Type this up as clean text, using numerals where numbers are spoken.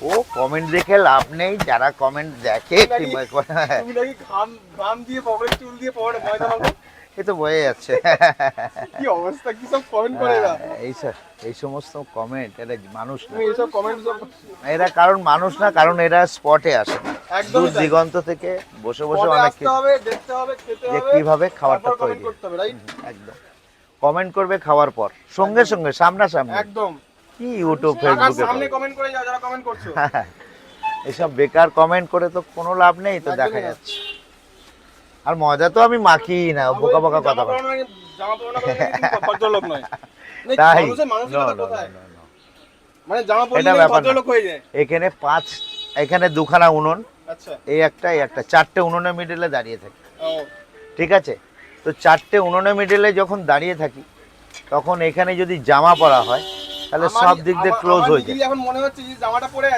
ও comment দেখে লাভ নেই, যারা কমেন্ট দেখে তুমি নাকি ঘাম দিয়ে পকেটে চুল দিয়ে পড়ে ময়দা মাখো। এ তো বয়ে যাচ্ছে। কি অবস্থা, কি সব কমেন্ট করে এরা। এই সমস্ত কমেন্ট, এরা মানুষ না, তুমি এইসব কমেন্ট সব এরা কারণ মানুষ না, কারণ এরা স্পটে আসে না, একদমই দূর তাই। দিগন্ত থেকে বসে বসে পরে অনেক আসতে হবে, দেখতে হবে, খেতে যে হবে, কিভাবে খাবারটা তারপর তৈরি কমেন্ট করতে হবে, রাইট? একদম কমেন্ট করবে খাওয়ার পর, সঙ্গে সঙ্গে সামনাসামনি। একদম। কি ইউটিউব কাকার ফেসবুকে সামনে কমেন্ট করে যাও যারা কমেন্ট করছো। এসব বেকার কমেন্ট করে তো কোনো লাভ নেই, তো দেখা একদমই না। যাচ্ছে। আর ময়দা তো আমি মাখিই না, বোকা বোকা কথা বলে। জামা পরো না করে নাকি তুমি ভদ্রলোক নয়। মানে তাই মানুষের No, মানসিকতা no, কোথায়? no, no, no. মানে জামা পরলে এটা নাকি ব্যাপার না। ভদ্রলোক হয়ে যায়। এখানে দুখানা উনুন, আচ্ছা। এই একটা চারটে উনুনের মিডলে দাঁড়িয়ে থাকি, ও ঠিক আছে? তো চারটে উনুনের মিডলে যখন দাঁড়িয়ে থাকি, তখন এখানে যদি জামা পরা হয় তাহলে সব দিক দিয়ে ক্লোজ হয়ে যায়। এখন মনে হচ্ছে যে জামাটা পরে